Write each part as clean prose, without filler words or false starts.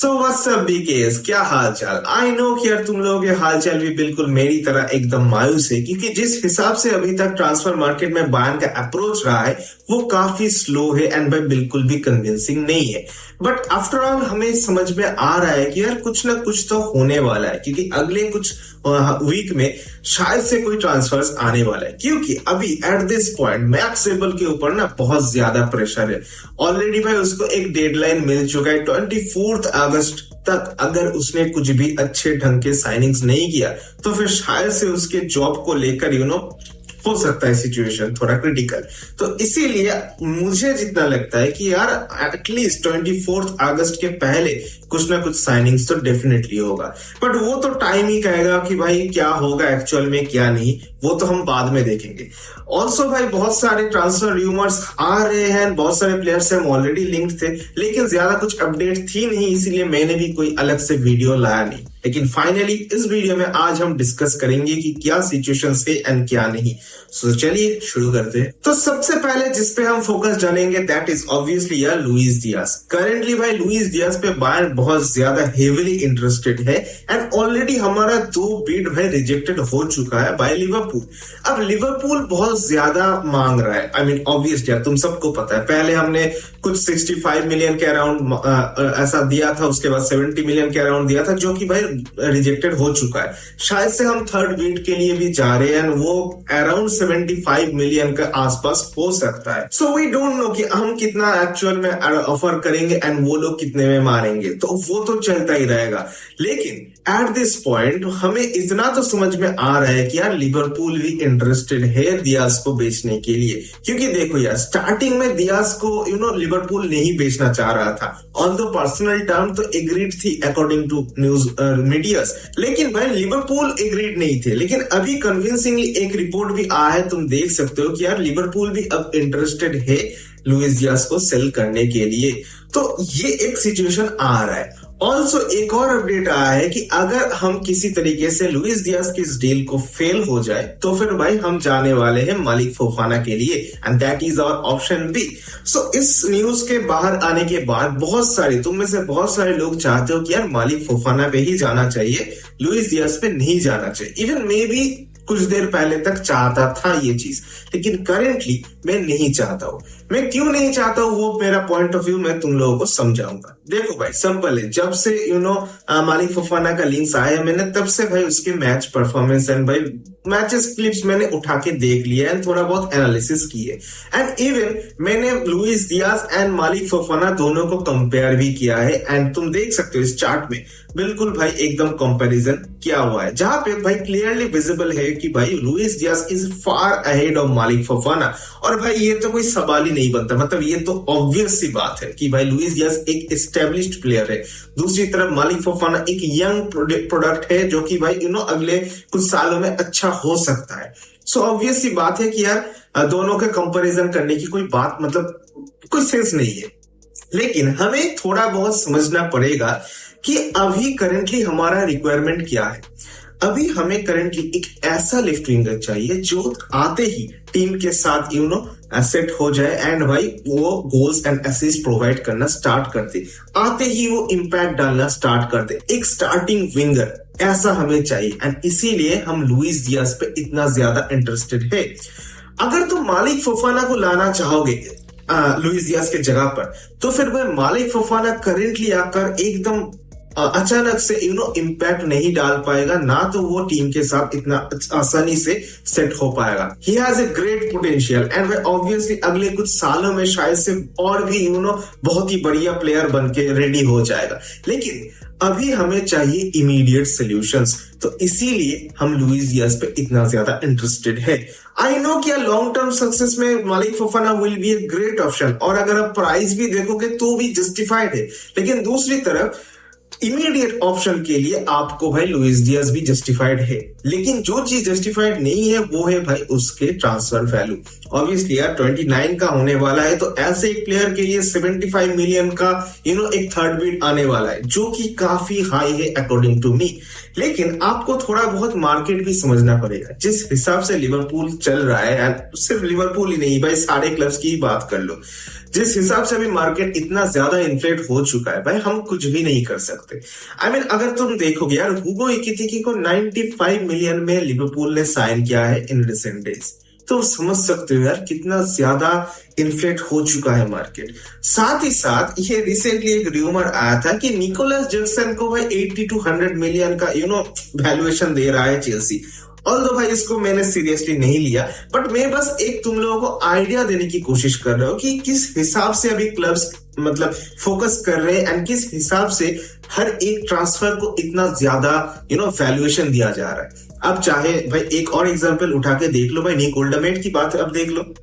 So what's up बीकेस, क्या हाल चाल। I know कि यार तुम लोगों के हाल चाल भी बिल्कुल मेरी तरह एकदम मायूस है, क्योंकि जिस हिसाब से अभी तक ट्रांसफर मार्केट में बायर्न का अप्रोच रहा है वो काफी स्लो है एंड भाई बिल्कुल भी कन्विंसिंग नहीं है। बट आफ्टर ऑल हमें समझ में आ रहा है कि यार कुछ ना कुछ तो होने वाला है, क्योंकि अगले कुछ वीक में शायद से कोई ट्रांसफर्स आने वाला है। क्योंकि अभी at this point max able के ऊपर ना बहुत ज्यादा प्रेशर है। ऑलरेडी भाई उसको एक डेडलाइन मिल चुका है 24 अगस्त तक। अगर उसने कुछ भी अच्छे ढंग के साइनिंग्स नहीं किया तो फिर शायद से उसके जॉब को लेकर हो सकता है सिचुएशन थोड़ा क्रिटिकल। तो इसीलिए मुझे जितना लगता है कि यार एटलीस्ट 24 अगस्त के पहले कुछ ना कुछ साइनिंग्स तो डेफिनेटली होगा। बट वो तो टाइम ही कहेगा कि भाई क्या होगा एक्चुअल में क्या नहीं, वो तो हम बाद में देखेंगे। ऑल्सो भाई बहुत सारे ट्रांसफर रूमर्स आ रहे हैं, बहुत सारे प्लेयर्स से हम ऑलरेडी लिंक्ड थे, लेकिन ज्यादा कुछ अपडेट थी नहीं, इसीलिए मैंने भी कोई अलग से वीडियो लाया नहीं। लेकिन फाइनली इस वीडियो में आज हम डिस्कस करेंगे कि क्या सिचुएशन है एंड क्या नहीं। सो चलिए शुरू करते हैं। तो सबसे पहले जिस पे हम फोकस डालेंगे दैट इज ऑब्वियसली यार लुइस डियाज। करेंटली भाई लुइस डियाज पे बायर्न बहुत ज्यादा हेविली इंटरेस्टेड है एंड ऑलरेडी हमारा 2 बिड भाई रिजेक्टेड हो चुका है बाय लिवरपूल। अब लिवरपूल बहुत ज्यादा मांग रहा है। आई मीन ऑब्वियसली यार तुम सबको पता है, पहले हमने कुछ 65 मिलियन के अराउंड ऐसा दिया था, उसके बाद 70 मिलियन के अराउंड दिया था, जो कि भाई रिजेक्टेड हो चुका है। शायद से हम थर्ड बिड के लिए भी जा रहे हैं, वो अराउंड 75 मिलियन के आसपास हो सकता है। सो वी डोंट नो कि हम कितना एक्चुअल में ऑफर करेंगे एंड वो लोग कितने में मारेंगे, तो वो तो चलता ही रहेगा। लेकिन एट दिस पॉइंट हमें इतना तो समझ में आ रहा है कि यार लिवरपूल भी इंटरेस्टेड है डियाज को बेचने के लिए। क्योंकि देखो यार स्टार्टिंग में डियाज को लिवरपूल नहीं बेचना चाह रहा था, ऑल्दो पर्सनल टर्म तो एग्रीड थी अकॉर्डिंग टू न्यूज मीडियास, लेकिन भाई लिवरपूल एग्रीड नहीं थे। लेकिन अभी कन्विंसिंगली एक रिपोर्ट भी आया है, तुम देख सकते हो कि यार लिवरपूल भी अब इंटरेस्टेड है लुइस डियाज को सेल करने के लिए। तो ये एक सिचुएशन आ रहा है। ऑल्सो एक और अपडेट आया है कि अगर हम किसी तरीके से लुइस डियाज की इस डील को फेल हो जाए तो फिर भाई हम जाने वाले हैं मालिक फोफाना के लिए and that is our option B. So इस न्यूज के बाहर आने के बाद बहुत सारे तुम में से बहुत सारे लोग चाहते हो कि यार मालिक फोफाना पे ही जाना चाहिए, लुइस डियाज पे नहीं जाना चाहिए। इवन मे बी कुछ देर पहले तक चाहता था ये चीज, लेकिन करेंटली मैं नहीं चाहता हूं। मैं क्यों नहीं चाहता हूं वो मेरा पॉइंट ऑफ व्यू मैं तुम लोगों को समझाऊंगा। देखो भाई सिंपल है, जब से मालिक फोफाना का लिंक्स आया मैंने तब से भाई उसके मैच परफॉर्मेंस एंड भाई मैचेस क्लिप्स मैंने उठा के देख लिया एंड थोड़ा बहुत एनालिसिस किए एंड इवन मैंने लुइस डियाज एंड मालिक फोफाना दोनों को कंपेयर भी किया है एंड तुम देख सकते हो इस चार्ट में बिल्कुल भाई एकदम कंपैरिजन किया हुआ है, जहां पे भाई क्लियरली विजिबल है कि भाई Luis Diaz is far ahead of मालिक फोफाना। और भाई ये तो कोई सवाल ही नहीं बनता, मतलब ये तो ऑब्वियस सी बात है कि भाई लुइस डियाज एक एस्टेब्लिश्ड प्लेयर है, दूसरी तरफ मालिक फोफाना एक यंग प्रोडक्ट है जो कि भाई अगले कुछ सालों में अच्छा हो सकता है। सो ऑब्वियस सी बात है कि यार दोनों के कंपैरिजन करने की कोई बात मतलब कोई सेंस नहीं है। लेकिन हमें थोड़ा बहुत समझना पड़ेगा कि अभी करंटली हमारा रिक्वायरमेंट क्या है। अभी हमें करंटली एक ऐसा लेफ्ट विंगर चाहिए जो आते ही टीम के साथ सेट हो जाए एंड भाई वो गोल्स एंड असिस्ट प्रोवाइड करना स्टार्ट कर दे, आते ही वो इंपैक्ट डालना स्टार्ट कर दे। एक स्टार्टिंग विंगर ऐसा हमें चाहिए एंड इसीलिए हम लुइस डियाज पे इतना ज्यादा इंटरेस्टेड है। अगर तुम मालिक फोफाना को लाना चाहोगे लुइस डियाज के जगह पर, तो फिर भाई मालिक फोफाना करेंटली आकर एकदम अचानक से इम्पैक्ट नहीं डाल पाएगा, ना तो वो टीम के साथ इतना आसानी से सेट हो पाएगा। He has a great potential and obviously अगले कुछ सालों में शायद से और भी बहुत ही बढ़िया प्लेयर बन के रेडी हो जाएगा। लेकिन अभी हमें चाहिए इमीडिएट सॉल्यूशंस, तो इसीलिए हम लुइस डियाज पे इतना ज्यादा इंटरेस्टेड है। आई नो कि लॉन्ग टर्म सक्सेस में मालिक Fofana will be a great option और अगर आप प्राइस भी देखोगे तो भी जस्टिफाइड है, लेकिन दूसरी तरफ इमीडिएट ऑप्शन के लिए आपको भाई लुइस डियाज भी जस्टिफाइड है। लेकिन जो चीज जस्टिफाइड नहीं है वो है भाई उसके ट्रांसफर वैल्यू। ऑब्वियसली यार 29 का होने वाला है, तो ऐसे एक प्लेयर के लिए 75 मिलियन का एक थर्ड बिड आने वाला है, जो कि काफी हाई है अकॉर्डिंग टू मी। लेकिन आपको थोड़ा बहुत मार्केट भी समझना पड़ेगा। जिस हिसाब से लिवरपूल चल रहा है, एंड सिर्फ लिवरपूल ही नहीं भाई, सारे क्लब्स की ही बात कर लो, जिस हिसाब से अभी मार्केट इतना ज्यादा इन्फ्लेट हो चुका है भाई, हम कुछ भी नहीं कर सकते। आई मीन अगर तुम देखोगे यार, हुगो एकितिकी को 95 मिलियन में लिवरपूल ने साइन किया है इन रिसेंट डेज, तो समझ सकते हो यार कितना ज्यादा इन्फ्लेट हो चुका है मार्केट। साथ ही साथ ये रिसेंटली एक र्यूमर आया था कि निकोलस जैक्सन को भाई 80 to 100 मिलियन का वैल्यूएशन दे रहा है चेल्सी। ऑल्दो भाई इसको मैंने सीरियसली नहीं लिया, बट मैं बस एक तुम लोगों को आइडिया देने की कोशिश कर रहा हूँ कि किस हिसाब से अभी क्लब्स मतलब फोकस कर रहे हैं, एंड किस हिसाब से हर एक ट्रांसफर को इतना ज्यादा वैल्यूएशन दिया जा रहा है। अब चाहे भाई एक और एग्जांपल उठा के देख लो भाई, निक ओल्डरमेट की बात अब देख लो।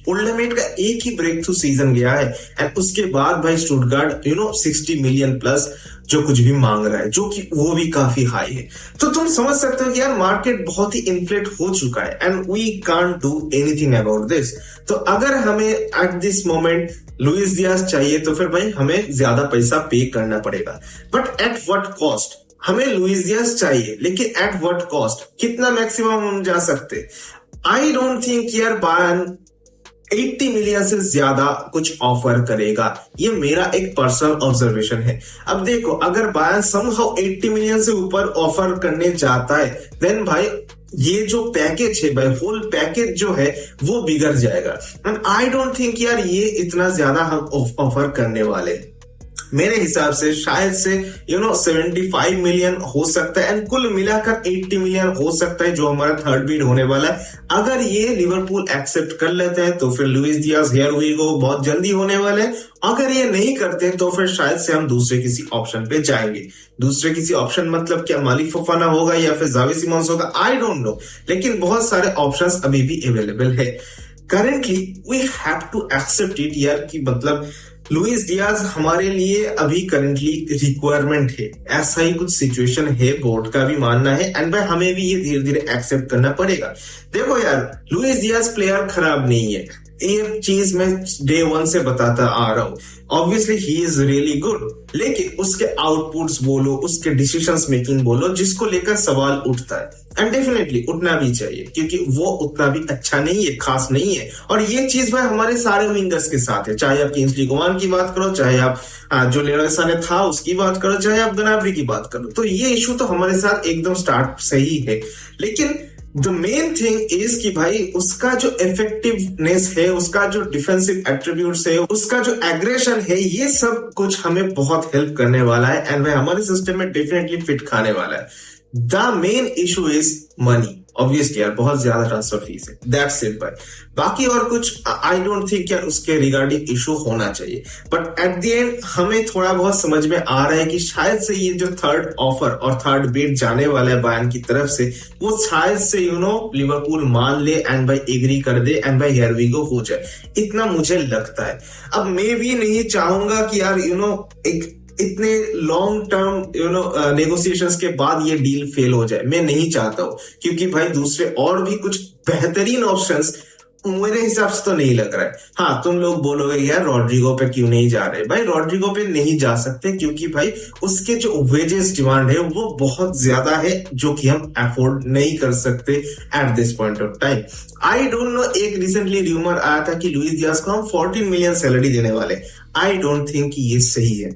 ओल्डरमेट का एक ही ब्रेक थ्रू सीजन गया है, एंड उसके बाद भाई स्टुटगार्ट 60 मिलियन प्लस जो कुछ भी मांग रहा है, जो कि वो भी काफी हाई है। तो तुम समझ सकते हो कि यार मार्केट बहुत ही इन्फ्लेट हो चुका है, and we can't do anything about this. तो अगर हमें at this moment Luis Diaz चाहिए, तो फिर भाई हमें ज्यादा पैसा पे करना पड़ेगा। But at what cost? हमें लुइस डियाज चाहिए, लेकिन एट व्हाट कॉस्ट? कितना मैक्सिमम हम जा सकते? आई डोंट थिंक यार बायर्न 80 मिलियन से ज्यादा कुछ ऑफर करेगा। ये मेरा एक पर्सनल ऑब्जर्वेशन है। अब देखो, अगर बायर्न समहाउ 80 मिलियन से ऊपर ऑफर करने जाता है, देन भाई ये जो पैकेज है भाई, होल पैकेज जो है वो बिगड़ जाएगा। एंड आई डोंट थिंक यार ये इतना ज्यादा हम ऑफर करने वाले। मेरे हिसाब से शायद से 75 मिलियन हो सकता है, एंड कुल मिलाकर 80 मिलियन हो सकता है जो हमारा थर्ड बिड होने वाला है। अगर ये लिवरपूल एक्सेप्ट कर लेते हैं तो फिर Luis Diaz here we go बहुत जल्दी होने वाले हैं। अगर ये नहीं करते तो फिर शायद से हम दूसरे किसी ऑप्शन पे जाएंगे। दूसरे किसी ऑप्शन मतलब क्या मालिक फोफाना होगा या फिर जावी सिमोंस होगा, आई डोंट नो, लेकिन बहुत सारे ऑप्शंस अभी भी अवेलेबल है। Currently we have to accept it यार, कि मतलब लुइस डियाज हमारे लिए अभी करंटली रिक्वायरमेंट है। ऐसा ही कुछ सिचुएशन है, बोर्ड का भी मानना है, एंड भाई हमें भी ये धीरे धीरे एक्सेप्ट करना पड़ेगा। देखो यार, लुइस डियाज प्लेयर खराब नहीं है, ये चीज मैं डे वन से बताता आ रहा हूँ। Obviously he is really good, लेकिन उसके आउटपुट्स बोलो, उसके डिसीजंस मेकिंग बोलो, जिसको लेकर सवाल उठता है, एंड डेफिनेटली उठना भी चाहिए, क्योंकि वो उतना भी अच्छा नहीं है, खास नहीं है। और ये चीज भाई हमारे सारे विंगर्स के साथ है, चाहे आप किंग्सली कोमान की बात करो, चाहे आप जो लेरोय साने था उसकी बात करो, चाहे आप गनाब्री की बात करो। तो ये इशू तो हमारे साथ एकदम स्टार्ट से ही है। लेकिन द मेन थिंग इज कि भाई उसका जो इफेक्टिवनेस है, उसका जो डिफेंसिव एट्रीब्यूट्स है, उसका जो एग्रेशन है, ये सब कुछ हमें बहुत हेल्प करने वाला है, एंड भाई हमारे सिस्टम में डेफिनेटली फिट खाने वाला है। The main issue is money. Obviously यार बहुत ज्यादा ट्रांसफर फीस है, दैट्स इट भाई। बाकी और कुछ आई डोंट थिंक यार उसके रिगार्डिंग इशू होना चाहिए। बट एट द एंड हमें थोड़ा बहुत समझ में आ रहा है कि शायद से ये जो थर्ड ऑफर और थर्ड बिड जाने वाला है बायर्न की तरफ से, वो शायद से लिवरपूल मान ले एंड भाई एग्री कर दे, एंड भाई हियर वी गो हो जाए, इतना मुझे लगता है। अब मैं भी नहीं चाहूंगा कि यार एक इतने लॉन्ग टर्म नेगोशिएशंस के बाद ये डील फेल हो जाए, मैं नहीं चाहता हूं, क्योंकि भाई दूसरे और भी कुछ बेहतरीन ऑप्शंस मेरे हिसाब से तो नहीं लग रहा है। हाँ, तुम लोग बोलोगे यार रॉड्रिगो पे क्यों नहीं जा रहे? भाई रॉड्रिगो पे नहीं जा सकते, क्योंकि भाई उसके जो वेजेस डिमांड है वो बहुत ज्यादा है, जो कि हम अफोर्ड नहीं कर सकते at this point of time. I don't no, एक रिसेंटली र्यूमर आया था कि लुइस डियाज को हम 14 मिलियन सैलरी देने वाले। आई डोंट थिंक ये सही है,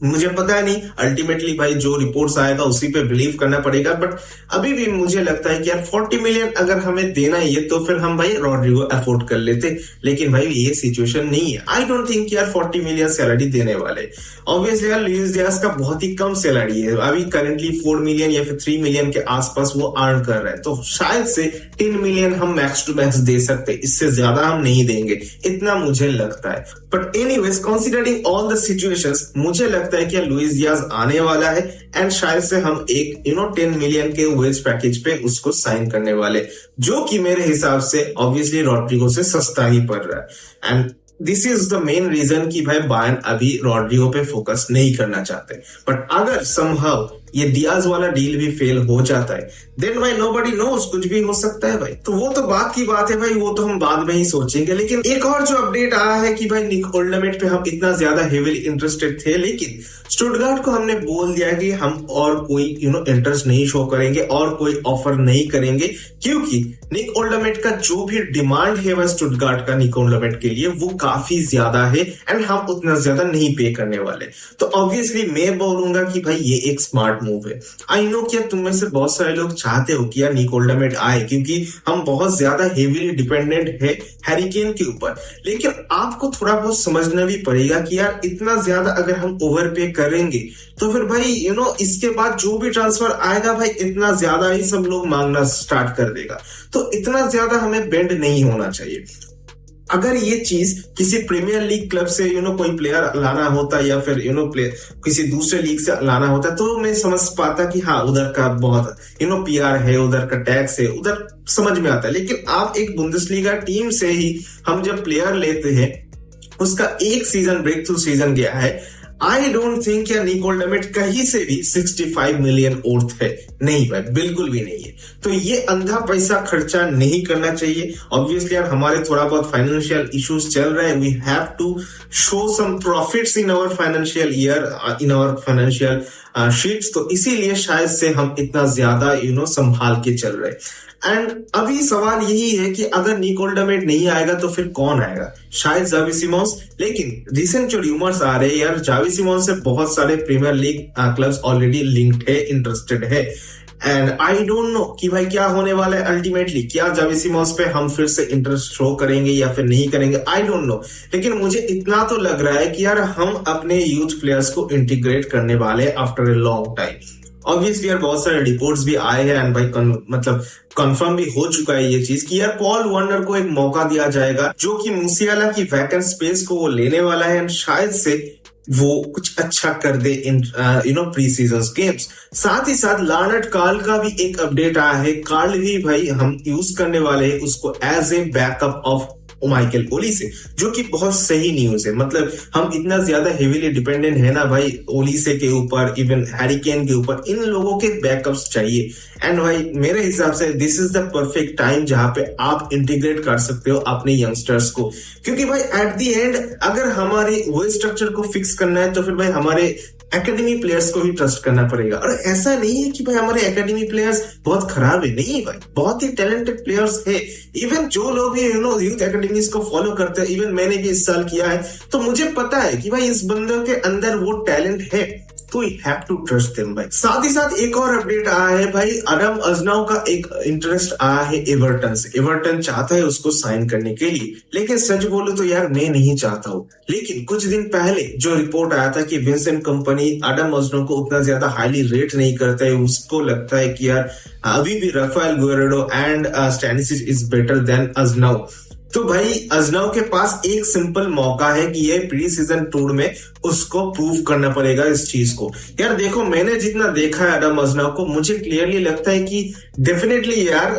मुझे पता नहीं, अल्टीमेटली भाई जो रिपोर्ट्स आएगा उसी पे बिलीव करना पड़ेगा। बट अभी भी मुझे लगता है कि यार 40 मिलियन अगर हमें देना ही है तो फिर हम भाई रॉड्रिगो अफोर्ड कर लेते, लेकिन भाई ये सिचुएशन नहीं है। आई डोंट थिंक यार 40 मिलियन सैलरी देने वाले। ऑब्वियसली यार लुइस डियाज का बहुत ही कम सैलरी है, अभी करंटली 4 मिलियन या फिर 3 मिलियन के आसपास वो अर्न कर रहा है, तो शायद से 10 मिलियन हम मैक्स टू मैक्स दे सकते, इससे ज्यादा हम नहीं देंगे, इतना मुझे लगता है। But anyways, considering all the situations, मुझे लगता है कि लुइस डियाज आने वाला है, एंड शायद से हम एक 10 मिलियन के वेज पैकेज पे उसको साइन करने वाले, जो कि मेरे हिसाब से ऑब्वियसली रॉड्रिगो से सस्ता ही पड़ रहा है। And this is the main reason कि भाई बायर्न अभी रॉड्रिगो पे फोकस नहीं करना चाहते। बट अगर समहाउ ये डियाज वाला डील भी फेल हो जाता है, देन भाई नोबडी नोस, कुछ भी हो सकता है भाई। तो वो तो बात की बात है भाई, वो तो हम बाद में ही सोचेंगे। लेकिन एक और जो अपडेट आया है कि भाई निक ओल्डरमेट पे हम इतना ज्यादा हेवीली इंटरेस्टेड थे, लेकिन स्टुटगार्ट को हमने बोल दिया कि हम और कोई इंटरेस्ट नहीं शो करेंगे और कोई ऑफर नहीं करेंगे, क्योंकि निक ओल्डरमेट का जो भी डिमांड है वह स्टुटगार्ट का निक ओल्डरमेट के लिए वो काफी ज्यादा है एंड हम उतना ज्यादा नहीं पे करने वाले। तो ऑब्वियसली मैं बोलूंगा कि भाई ये एक स्मार्ट मूव है। आई नो कि तुम में से बहुत सारे लोग चाहते हो कि यार निक ओल्डरमेट आए, क्योंकि हम बहुत ज्यादा हेवीली डिपेंडेंट है हैरी केन के ऊपर। लेकिन आपको थोड़ा बहुत समझना भी पड़ेगा कि यार इतना ज्यादा अगर हम ओवर पे करेंगे तो फिर भाई इसके बाद जो भी ट्रांसफर आएगा भाई इतना ज्यादा ही सब लोग मांगना स्टार्ट कर देगा। तो इतना ज्यादा हमें बेंड नहीं होना चाहिए। अगर ये चीज किसी प्रीमियर लीग क्लब से कोई प्लेयर लाना होता या फिर किसी दूसरे लीग से लाना होता तो मैं समझ पाता कि हाँ उधर का बहुत पीआर है, उधर का टैक्स है, उधर समझ में आता है। लेकिन आप एक बुंदेसलीगा टीम से ही हम जब प्लेयर लेते हैं, उसका एक सीजन ब्रेक थ्रू सीजन गया है, आई डोंट थिंक या निक ओल्डरमेट कहीं से भी 65 मिलियन वर्थ है, नहीं भाई बिल्कुल भी नहीं है। तो ये अंधा पैसा खर्चा नहीं करना चाहिए। ऑब्वियसली यार हमारे थोड़ा बहुत फाइनेंशियल इश्यूज चल रहे हैं, we have to show some profits in our financial year, in our financial sheets, तो इसीलिए शायद से हम इतना ज्यादा संभाल के चल रहे हैं। एंड अभी सवाल यही है कि अगर निक ओल्डरमेट नहीं आएगा तो फिर कौन आएगा? शायद जावी सिमोंस। लेकिन रिसेंट जो र्यूमर्स आ रहे हैं यार, जावी सिमोंस से बहुत सारे Premier League clubs already linked है, इंटरेस्टेड है। एंड आई डोंट नो कि भाई क्या होने वाला है अल्टीमेटली। क्या जावी सिमोंस पे हम फिर से इंटरेस्ट शो करेंगे या फिर नहीं करेंगे, आई डोंट नो। लेकिन मुझे इतना तो लग रहा है कि यार हम अपने यूथ प्लेयर्स को इंटीग्रेट करने वाले after a long time. Obviously यार बहुत सारे रिपोर्ट्स भी आए हैं एंड भाई मतलब कंफर्म भी हो चुका है ये चीज कि यार पॉल वार्नर को एक मौका दिया जाएगा, जो कि मूसियाला की वैकेंट स्पेस को वो लेने वाला है एंड शायद से वो कुछ अच्छा कर दे इन प्री सीजन गेम्स। साथ ही साथ लार्नट कार्ल का भी एक अपडेट आया है। कार्ल भी भाई हम यूज करने वाले हैं उसको as a backup of Michael Olise, जो कि बहुत सही न्यूज है। मतलब हम इतना ज्यादा हेवीली डिपेंडेंट है ना भाई ओलीसे के ऊपर, इवन हैरी केन के ऊपर, इन लोगों के बैकअप्स चाहिए। एंड भाई मेरे हिसाब से this is the perfect time जहां पे आप इंटीग्रेट कर सकते हो अपने यंगस्टर्स को, क्योंकि भाई एट द एंड अगर हमारे वो स्ट्रक्चर को फिक्स करना है तो फिर भाई हमारे एकेडमी प्लेयर्स को भी ट्रस्ट करना पड़ेगा। और ऐसा नहीं है कि भाई हमारे एकेडमी प्लेयर्स बहुत खराब है, नहीं भाई, बहुत ही टैलेंटेड प्लेयर्स है। इवन जो लोग भी यूथ एकेडमीज को फॉलो करते हैं, इवन मैंने भी इस साल किया है, तो मुझे पता है कि भाई इस बंदे के अंदर वो टैलेंट है, तो you have to trust them भाई। साथ ही साथ एक और अपडेट आया है भाई, अडम अजनाव का एक इंटरेस्ट आया है एवर्टन से। एवर्टन चाहता है उसको साइन करने के लिए, लेकिन सच बोलूं तो यार मैं नहीं चाहता हूँ। लेकिन कुछ दिन पहले जो रिपोर्ट आया था कि विंसेंट कंपनी अडम अजनाव को उतना ज्यादा हाईली रेट नहीं करता है, उसको लगता है कि यार अभी भी Raphael Guerreiro and Stanisic is better than अजनाव। तो भाई अजनाव के पास एक सिंपल मौका है कि ये प्री सीजन टूर में उसको प्रूव करना पड़ेगा इस चीज को। यार देखो मैंने जितना देखा है अडम अजनाव को, मुझे क्लियरली लगता है कि डेफिनेटली यार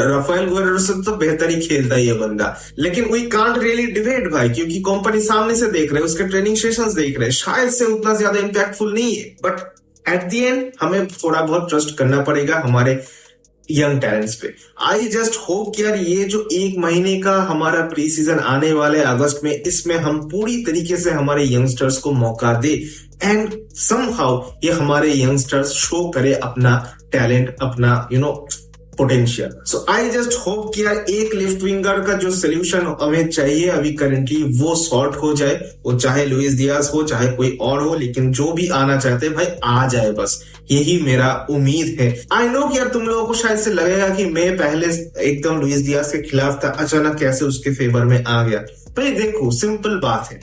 राफेल गुएरेडो से तो बेहतर ही खेलता है ये बंदा। लेकिन वी कांट रियली डिबेट भाई, क्योंकि कंपनी सामने से देख रहे हैं, उसके ट्रेनिंग सेशंस देख रहे हैं, शायद से उतना ज्यादा इंपैक्टफुल नहीं है। बट एट द एंड हमें थोड़ा बहुत ट्रस्ट करना पड़ेगा हमारे यंग टैलेंट्स पे। आई जस्ट होप कि यार ये जो एक महीने का हमारा प्री सीजन आने वाले अगस्त में, इसमें हम पूरी तरीके से हमारे यंगस्टर्स को मौका दे एंड समहाउ ये हमारे यंगस्टर्स शो करे अपना टैलेंट, अपना potential. So I just hope कि यार एक लेफ्ट विंगर का जो सोल्यूशन हमें चाहिए अभी करेंटली वो सॉर्ट हो जाए, वो चाहे लुइस डियाज हो चाहे कोई और हो, लेकिन जो भी आना चाहते हैं भाई आ जाए, बस यही मेरा उम्मीद है। आई नो कि यार तुम लोगों को शायद से लगेगा कि मैं पहले एकदम लुइस डियाज के खिलाफ था, अचानक कैसे उसके फेवर में आ गया। भाई देखो सिंपल बात है,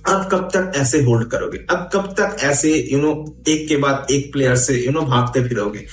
अब कब तक ऐसे होल्ड करोगे? अब कब तक ऐसे एक के बाद एक प्लेयर से भागते फिरोगे?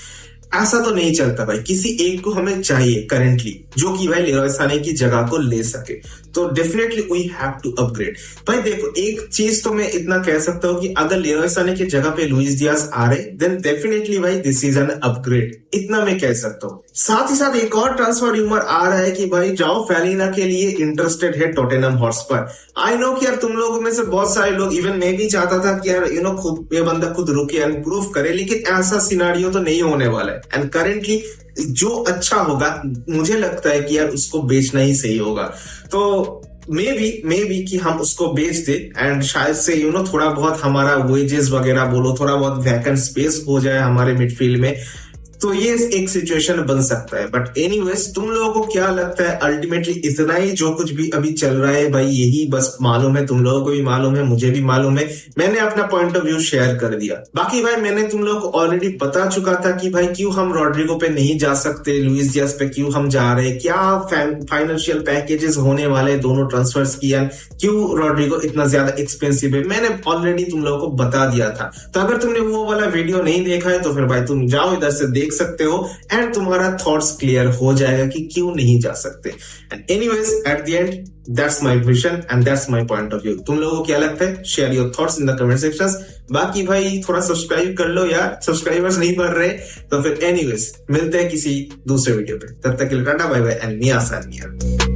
ऐसा तो नहीं चलता भाई। किसी एक को हमें चाहिए करेंटली जो कि भाई लेरॉय साने की जगह को ले सके। तो definitely we have to upgrade. भाई देखो एक चीज तो मैं इतना कह सकता हूँ कि अगर लेरॉय साने की जगह पे लुइस डियाज आ रहे देन डेफिनेटली भाई दिस इज एन अपग्रेड, इतना मैं कह सकता हूँ। साथ ही साथ एक और ट्रांसफर र्यूमर आ रहा है कि भाई जाओ फेलिना के लिए इंटरेस्टेड है टॉटेनहम हॉटस्पर। आई नो कि यार तुम लोगों में से बहुत सारे लोग, इवन मैं भी चाहता था कि यार खुद ये बंदा खुद रुके एंड प्रूव करे, लेकिन ऐसा सिनारियो तो नहीं होने वाला है। एंड करेंटली जो अच्छा होगा मुझे लगता है कि यार उसको बेचना ही सही होगा। तो मे बी कि हम उसको बेच दे एंड शायद से थोड़ा बहुत हमारा वेजेस वगैरह बोलो, थोड़ा बहुत वैकेंट स्पेस हो जाए हमारे मिडफील्ड में। तो ये एक सिचुएशन बन सकता है। बट एनीवेज तुम लोगों को क्या लगता है? अल्टीमेटली इतना ही जो कुछ भी अभी चल रहा है भाई, यही बस मालूम है, तुम लोगों को भी मालूम है, मुझे भी मालूम है। मैंने अपना पॉइंट ऑफ व्यू शेयर कर दिया। बाकी भाई मैंने तुम लोगों को ऑलरेडी बता चुका था कि भाई क्यों हम रॉड्रिगो पे नहीं जा सकते, लुइस डियाज पे क्यों हम जा रहे, क्या फाइनेंशियल पैकेजेस होने वाले दोनों ट्रांसफर्स की, क्यों रॉड्रिगो इतना ज्यादा एक्सपेंसिव है, मैंने ऑलरेडी तुम लोगों को बता दिया था। तो अगर तुमने वो वाला वीडियो नहीं देखा है तो फिर भाई तुम जाओ इधर से देख सकते हो एंड तुम्हारा थॉट्स क्लियर हो जाएगा कि क्यों नहीं जा सकते। And anyways at the end that's my vision and that's my point of view. तुम लोगों को क्या लगता है? Share your thoughts in the comment sections. बाकी भाई थोड़ा सब्सक्राइब कर लो यार, सब्सक्राइबर्स नहीं बढ़ रहे। तो फिर एनीवेज मिलते हैं किसी दूसरे वीडियो पे, तब तक के लिए टाटा बाय बाय एंड मिया सान मिया।